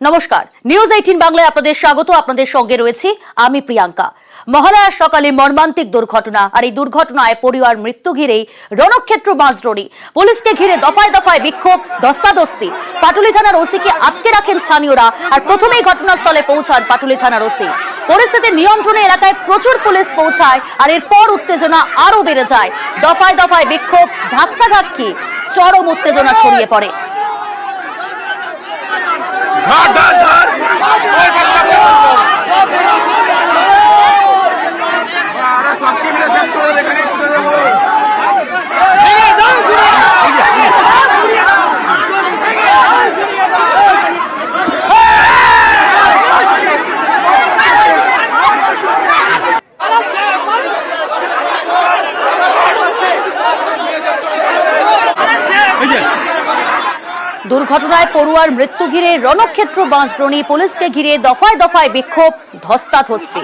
নমস্কার, নিউজ 18 বাংলায় আপনাদের স্বাগত। আপনাদের সঙ্গে রয়েছি আমি প্রিয়াঙ্কা। মহালয়ার সকালে মর্মান্তিক দুর্ঘটনা, আর এই দুর্ঘটনায় পরিবার মৃত্যু ঘিরেই রণক্ষেত্র বাঁশডোরি। পুলিশকে ঘিরে দফায় দফায় বিক্ষোভ, ধস্তাধস্তি। পাটুলি থানার ওসিকে আটকে রাখেন স্থানীয়রা, আর প্রথমেই ঘটনাস্থলে পৌঁছান পাটুলি থানার ওসি। পরিস্থিতি নিয়ন্ত্রণে এলাকায় প্রচুর পুলিশ পৌঁছায়, আর এরপর উত্তেজনা আরো বেড়ে যায়। দফায় দফায় বিক্ষোভ, ধাক্কাধাক্কি, চরম উত্তেজনা ছড়িয়ে পড়ে। দুর্ঘটনায় পড়ুয়ার মৃত্যু ঘিরে রণক্ষেত্র বাঁশডোরি। পুলিশকে ঘিরে দফায় দফায় বিক্ষোভ, ধস্তাধস্তি।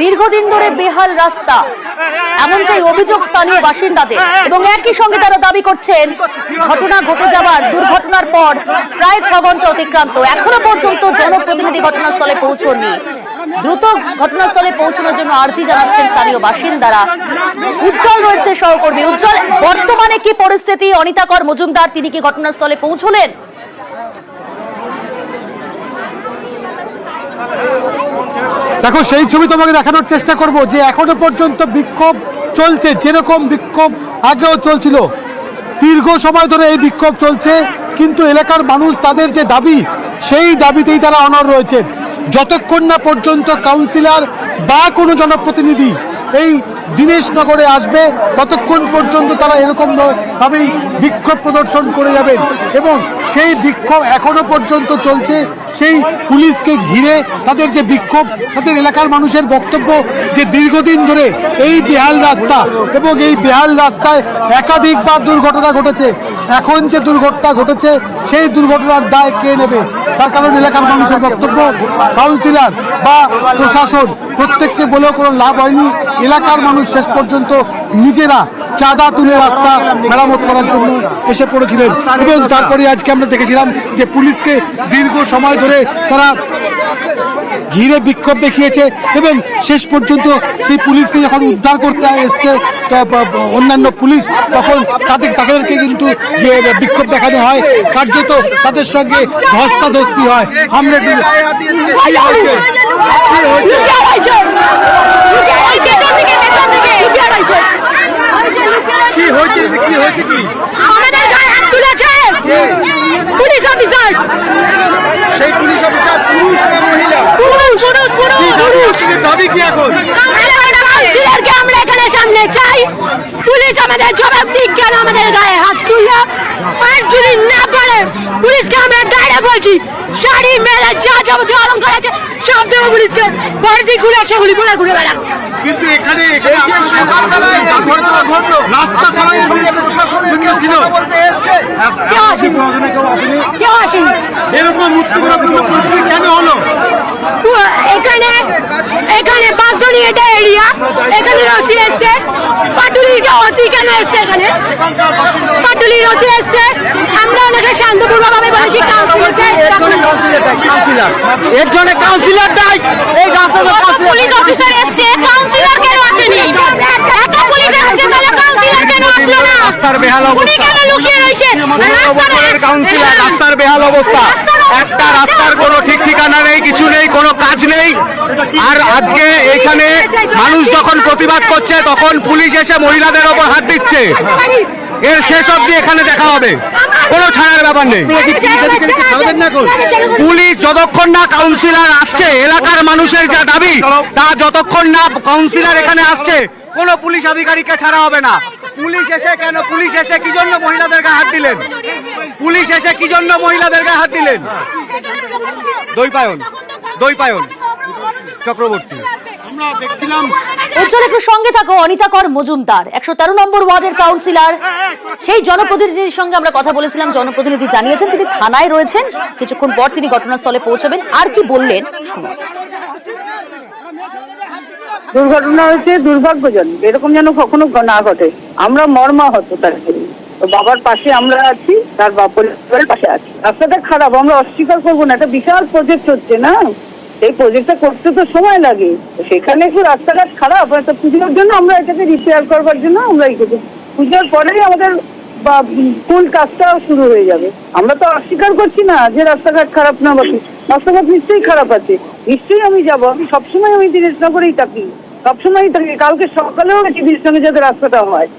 দীর্ঘদিন ধরে বেহাল রাস্তা, এমনটাই অভিযোগ স্থানীয় বাসিন্দাদের, এবং একই সঙ্গে তারা দাবি করছেন ঘটনা ঘটে যাবার দুর্ঘটনার পর প্রায় 6 ঘন্টা অতিক্রান্ত, এখনো পর্যন্ত জনপ্রতিনিধি ঘটনাস্থলে পৌঁছননি। দ্রুত ঘটনাস্থলে পৌঁছানোর জন্য আর্জি জানাচ্ছেন স্থানীয় বাসিন্দারা। উজ্জ্বল রয়েছে সহকর্মী। উজ্জ্বল, বর্তমানে কি পরিস্থিতি? অনিতা কর মজুমদার, তিনি কি ঘটনাস্থলে পৌঁছলেন? দেখো, সেই ছবি তোমাকে দেখানোর চেষ্টা করব যে এখনো পর্যন্ত বিক্ষোভ চলছে, যেরকম বিক্ষোভ আগেও চলছিল। দীর্ঘ সময় ধরে এই বিক্ষোভ চলছে, কিন্তু এলাকার মানুষ তাদের যে দাবি, সেই দাবিতেই তারা অনড় রয়েছেন। যতক্ষণ না পর্যন্ত কাউন্সিলর বা কোনো জনপ্রতিনিধি এই দীনেশনগরে আসবে, ততক্ষণ পর্যন্ত তারা এরকম ভাবেই বিক্ষোভ প্রদর্শন করে যাবেন। এবং সেই বিক্ষোভ এখনো পর্যন্ত চলছে। সেই পুলিশকে ঘিরে তাদের যে বিক্ষোভ, তাদের এলাকার মানুষের বক্তব্য যে দীর্ঘদিন ধরে এই বেহাল রাস্তা, এবং এই বেহাল রাস্তায় একাধিকবার দুর্ঘটনা ঘটেছে। এখন যে দুর্ঘটনা ঘটেছে, সেই দুর্ঘটনার দায় কে নেবে? তার কারণ এলাকার মানুষের বক্তব্য, কাউন্সিলর বা প্রশাসন প্রত্যেককে বলেও কোনো লাভ হয়নি। এলাকার মানুষ শেষ পর্যন্ত নিজেরা চাঁদা তুলে রাস্তা মেরামত করার জন্য এসে পড়েছিলেন। এবং তারপরে আজকে আমরা দেখেছিলাম যে পুলিশকে দীর্ঘ সময় ধরে তারা ঘিরে বিক্ষোভ দেখিয়েছে, এবং শেষ পর্যন্ত সেই পুলিশকে যখন উদ্ধার করতে এসছে অন্যান্য পুলিশ, তখন তাদেরকে কিন্তু বিক্ষোভ দেখানো হয়, কার্যত তাদের সঙ্গে ধস্তাধস্তি হয়। আমরা কি হয়েছে কি আমাদের গায়ে হাত তুলেছে পুলিশ অফিসার। সেই পুলিশ অফিসার পুরুষ না মহিলা? পুরুষ। দাবি কি এখন? কাউন্সিলরকে আমরা এখানে সামনে চাই। পুলিশ আমাদের জবাব দিক, কেন আমাদের গায়ে হাত তুললো? আর যদি না পারে, পুলিশকে আমরা ডাইরেক্ট বলছি, শাড়ি মেরে যা যাবতীয় অলঙ্কার আছে সব দেবো পুলিশকে। বর্দি খুলে সেগুলি ঘুরে ঘুরে বেড়া। কিন্তু এখানে এরকম কেন হলো? এখানে বাঁশডোরি এটা এরিয়া, এখানে ওসি এসছে, পাটুলির ওসি কেন এসছে? এখানে পাটুলির ওসি এসছে, আমরা ওনাকে শান্তপূর্ণভাবে বলেছি এর জন্য কাউন্সিলর দায়ী। এই পুলিশ অফিসার এসছে, কাউন্সিলর কেন আসেনি? এত পুলিশ এসছে, তাহলে কাউন্সিলর কেন আসলো না? রাস্তার বেহাল অবস্থা, কেন লুকিয়ে রয়েছে? কাউন্সিলর রাস্তার বেহাল অবস্থা, একটা রাস্তার কোনো ঠিক ঠিকানা নেই, কিছু নেই, কোনো কাজ নেই। আর আজকে এখানে মানুষ যখন প্রতিবাদ করছে, তখন পুলিশ এসে মহিলাদের ওপর হাত দিচ্ছে। এর শেষ অবধি এখানে দেখা হবে, কোনো ছাড়ার ব্যাপার নেই। পুলিশ যতক্ষণ না কাউন্সিলর আসছে, এলাকার মানুষের যা দাবি, তা যতক্ষণ না কাউন্সিলর এখানে আসছে, কোনো পুলিশ আধিকারিককে ছাড়া হবে না। পুলিশ এসে কেন? পুলিশ এসে কি জন্য মহিলাদের গায়ে হাত দিলেন? পুলিশ এসে কি জন্য মহিলাদের গায়ে হাত দিলেন? দৈপায়ন চক্রবর্তী। আমরা দেখছিলাম। উজ্জ্বল, একটু সঙ্গে থাকো। অনিতা কর মজুমদার 113 নম্বর ওয়ার্ডের কাউন্সিলর, সেই জনপ্রতিনিধির সঙ্গে আমরা কথা বলেছিলাম। জনপ্রতিনিধি জানিয়েছেন তিনি থানায় রয়েছেন, কিছুক্ষণ পর তিনি ঘটনাস্থলে পৌঁছাবেন। আর কি বললেন শুনুন। দুর্ঘটনা হয়েছে, দুর্ভাগ্যজনক, এরকম যেন কখনো না ঘটে। আমরা মর্মাহত তার জন্য। তো বাবার পাশে আমরা আছি, তার পরিবারের পাশে আছি। রাস্তাটা খারাপ, আমরা অস্বীকার করবো না। একটা বিশাল প্রজেক্ট হচ্ছে না, এই প্রজেক্টটা করতে তো সময় লাগে। সেখানে একটু রাস্তাঘাট খারাপ, একটা পুজোর জন্য আমরা এটাকে রিপেয়ার করবার জন্য আমরা এই করবো। পুজোর পরেই আমাদের ফুল কাজটাও শুরু হয়ে যাবে। আমরা তো অস্বীকার করছি না যে রাস্তাঘাট খারাপ না, বা রাস্তাঘাট নিশ্চয়ই খারাপ আছে, নিশ্চয়ই আমি যাবো। আমি সবসময় আমি দিনেশনগরেই থাকি, সবসময়ই থাকি। কালকে সকালেও গেছি দিনেশনগরে যাতে রাস্তাটা হয়।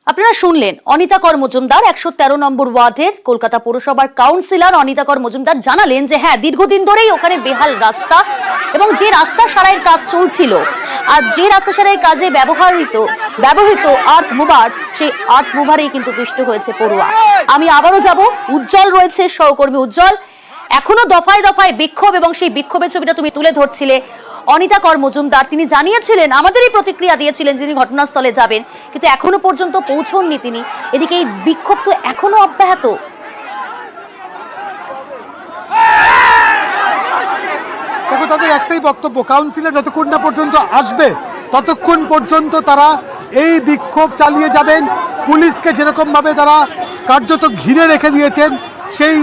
আপনারা শুনলেন অনিতা কর মজুমদার, 113 নম্বর ওয়ার্ডের কলকাতা পৌরসভার কাউন্সিলর অনিতা কর মজুমদার জানালেন যে হ্যাঁ, দীর্ঘদিন ধরেই ওখানে বেহাল রাস্তা, এবং যে রাস্তা সারাইয়ের কাজ চলছিল আর যে রাস্তা সারাইয়ের কাজে ব্যবহৃত আর্থ মুভার, সেই আর্থ মুভারেই কিন্তু পৃষ্ঠ হয়েছে পড়ুয়া। আমি আবারও যাব, উজ্জ্বল রয়েছে, সহকর্মী উজ্জ্বল। এখনো দফায় দফায় বিক্ষোভ, এবং সেই বিক্ষোভের ছবিটা তুমি তুলে ধরছিলে। অনিতা কর মজুমদার তিনি জানিয়েছিলেন, আমাদেরই প্রতিক্রিয়া দিয়েছিলেন যিনি ঘটনাস্থলে যাবেন, কিন্তু এখনো পর্যন্ত পৌঁছননি তিনি। এদিকে এই বিক্ষোভ তো এখনো অব্যাহত। দেখো, তাদের একটাই বক্তব্য, কাউন্সিলর যতক্ষণ না পর্যন্ত আসবে ততক্ষণ পর্যন্ত তারা এই বিক্ষোভ চালিয়ে যাবেন। পুলিশকে যেরকম ভাবে তারা কার্যত ঘিরে রেখে দিয়েছেন, সেই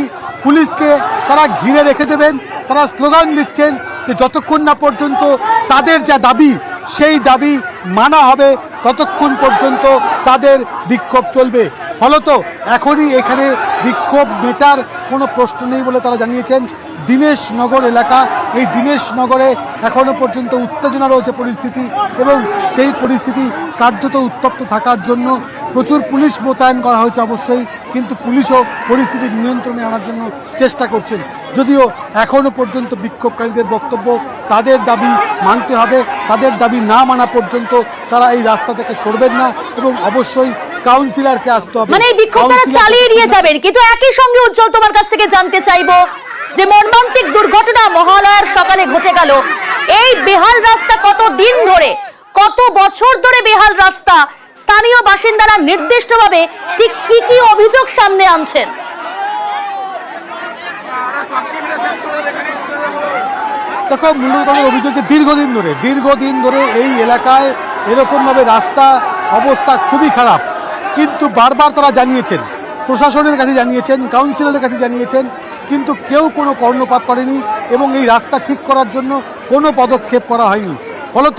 পুলিশকে তারা ঘিরে রেখে দেবেন। তারা স্লোগান দিচ্ছেন যে যতক্ষণ না পর্যন্ত তাদের যা দাবি সেই দাবি মানা হবে ততক্ষণ পর্যন্ত তাদের বিক্ষোভ চলবে। ফলত এখনই এখানে বিক্ষোভ মেটার কোনো প্রশ্ন নেই বলে তারা জানিয়েছেন। দীনেশনগর এলাকা, এই দীনেশনগরে এখনো পর্যন্ত উত্তেজনা রয়েছে পরিস্থিতি, এবং সেই পরিস্থিতি কার্যত উত্তপ্ত থাকার জন্য প্রচুর পুলিশ মোতায়েন করা হয়েছে অবশ্যই, কিন্তু পুলিশও পরিস্থিতি নিয়ন্ত্রণে আনার জন্য চেষ্টা করছেন। যদিও এখনো পর্যন্ত বিক্ষোভকারীদের বক্তব্য তাদের দাবি মানতে হবে, তাদের দাবি না মানা পর্যন্ত তারা এই রাস্তা থেকে সরবেন না, এবং অবশ্যই কাউন্সিলরকে আসতে হবে। মানে এই বিক্ষোভ তারা চালিয়ে নিয়ে যাবেন। কিন্তু একই সঙ্গে উজ্জ্বল, তোমার কাছ থেকে জানতে চাইবো যে মর্মান্তিক দুর্ঘটনা মহালয়ার সকালে ঘটে গেল, এই বেহাল রাস্তা কত দিন ধরে, কত বছর ধরে বেহাল রাস্তা, স্থানীয় বাসিন্দারা নির্দিষ্টভাবে ঠিক কি কি অভিযোগ সামনে আনছেন? দেখো, মূলত তাদের অভিযোগ যে দীর্ঘদিন ধরে এই এলাকায় এরকম ভাবে রাস্তা অবস্থা খুবই খারাপ, কিন্তু বারবার তারা জানিয়েছেন, প্রশাসনের কাছে জানিয়েছেন, কাউন্সিলরের কাছে জানিয়েছেন, কিন্তু কেউ কোনো কর্ণপাত করেনি, এবং এই রাস্তা ঠিক করার জন্য কোনো পদক্ষেপ করা হয়নি। ফলত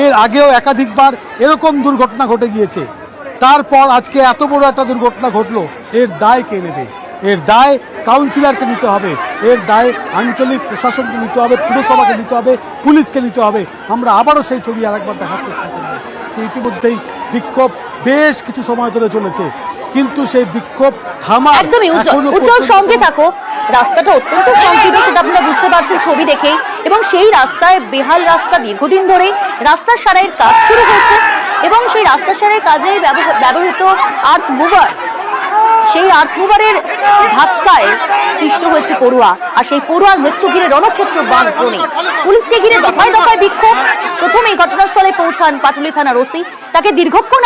এর আগেও একাধিকবার এরকম দুর্ঘটনা ঘটে গিয়েছে। তারপর আজকে এত বড় একটা দুর্ঘটনা ঘটলো, এর দায় কে নেবে? এর দায় কাউন্সিলরকে নিতে হবে, এর দায় আঞ্চলিক প্রশাসনকে নিতে হবে, পুরসভাকে নিতে হবে, পুলিশকে নিতে হবে। আমরা আবারও সেই ছবি আরেকবার দেখার চেষ্টা করব যে ইতিমধ্যেই বিক্ষোভ বেশ কিছু সময় ধরে চলেছে, কিন্তু সেই বিক্ষোভ থামার একদমই। উজ্জ্বল সঙ্গে থাকো। রাস্তাটা অত্যন্ত সংকীর্ণ, সেটা আপনারা বুঝতে পারছেন ছবি দেখেই, এবং সেই রাস্তায় বেহাল রাস্তা দীর্ঘদিন ধরে রাস্তা সারাইয়ের কাজ শুরু হয়েছে, এবং সেই রাস্তা সারাইয়ের কাজে ব্যবহৃত আর্থ মুভার, সেই আর্থ মুভারের ধাক্কায় পৃষ্ঠ হয়েছে পড়ুয়া, আর সেই পড়ুয়ার মৃত্যু ঘিরে রণক্ষেত্র বাঁশদ্রোণী। পুলিশকে ঘিরে দফায় দফায় বিক্ষোভ। প্রথমেই ঘটনাস্থলে পৌঁছান পাটুলি থানার ওসি, তাকে দীর্ঘক্ষণ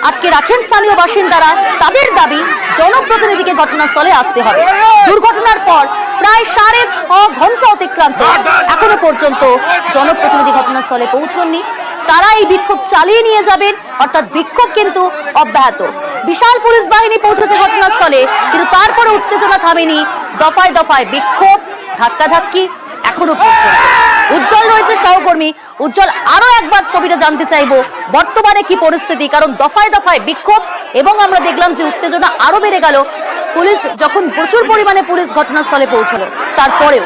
আটকে রাখেন স্থানীয় বাসিন্দারা। তাদের দাবি জনপ্রতিনিধিকে ঘটনাস্থলে আসতে হবে। দুর্ঘটনার পর প্রায় 6.5 ঘন্টা অতিক্রান্ত, এখনো পর্যন্ত জনপ্রতিনিধি ঘটনাস্থলে পৌঁছননি। তারা এই বিক্ষোভ চালিয়ে নিয়ে যাবেন, অর্থাৎ বিক্ষোভ কিন্তু অব্যাহত। বিশাল পুলিশ বাহিনী পৌঁছেছে ঘটনাস্থলে, কিন্তু তারপরে উত্তেজনা থামেনি। দফায় দফায় বিক্ষোভ, ধাক্কাধাক্কি এখনো পর্যন্ত। উজ্জ্বল রয়েছে সহকর্মী। উজ্জ্বল, আরো একবার ছবিটা জানতে চাইবো, বর্তমানে কি পরিস্থিতি? কারণ দফায় দফায় বিক্ষোভ, এবং আমরা দেখলাম যে উত্তেজনা আরো বেড়ে গেল পুলিশ যখন প্রচুর পরিমাণে পুলিশ ঘটনাস্থলে পৌঁছলো। তারপরেও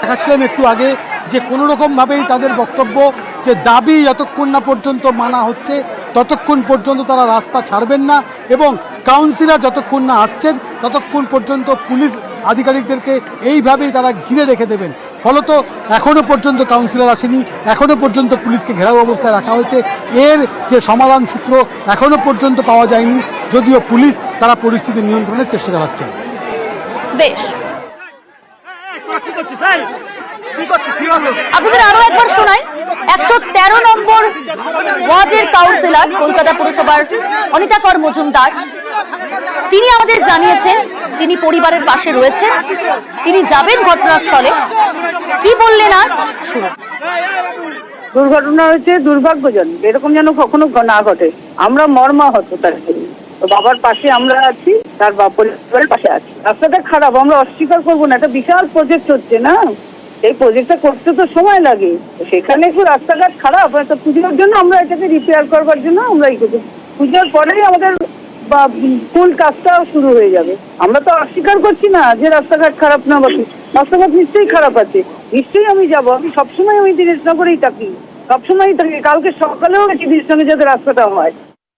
দেখাচ্ছিলাম একটু আগে যে কোনো রকম ভাবেই তাদের বক্তব্য যে দাবি যতক্ষণ না পর্যন্ত মানা হচ্ছে ততক্ষণ পর্যন্ত তারা রাস্তা ছাড়বেন না, এবং কাউন্সিলর যতক্ষণ না আসছেন ততক্ষণ পর্যন্ত পুলিশ আধিকারিকদেরকে এইভাবেই তারা ঘিরে রেখে দেবেন। ফলত এখনো পর্যন্ত কাউন্সিলর আসেনি, এখনো পর্যন্ত পুলিশকে ঘেরাও অবস্থায় রাখা হয়েছে। এর যে সমাধান সূত্র এখনো পর্যন্ত পাওয়া যায়নি, যদিও পুলিশ তারা পরিস্থিতি নিয়ন্ত্রণের চেষ্টা চালাচ্ছেন। বেশ, আপনাদের আরো একবার শোনাই। 113 নম্বর ওয়ার্ডের কাউন্সিলর কলকাতা পুরসভার অনিতা কর মজুমদার, তিনি আমাদের জানিয়েছেন তিনি পরিবারের পাশে রয়েছেন, তিনি যাবেন ঘটনাস্থলে। কি বললেন আর শুনুন। দুর্ঘটনা হয়েছে, দুর্ভাগ্যজনক, এরকম যেন কখনো না ঘটে। আমরা মর্মাহত তার জন্য। তো বাবার পাশে আমরা আছি, তার পরিবারের পাশে আছি। রাস্তাটা খারাপ, আমরা অস্বীকার করবো না। একটা বিশাল প্রজেক্ট হচ্ছে না, এই প্রজেক্টটা করতে তো সময় লাগে। সেখানে একটু রাস্তাঘাট খারাপ, একটা পুজোর জন্য আমরা এটাকে রিপেয়ার করবার জন্য আমরা এই করবো। পুজোর পরেই আমাদের ফুল কাজটাও শুরু হয়ে যাবে। আমরা তো অস্বীকার করছি না যে রাস্তাঘাট খারাপ না, বসে রাস্তাঘাট নিশ্চয়ই খারাপ আছে, নিশ্চয়ই আমি যাবো। আমি সবসময় আমি দিনেশনগরেই থাকি, সবসময়ই থাকি। কালকে সকালেও গেছি দিনেশনগরে যাতে রাস্তাটা হয়।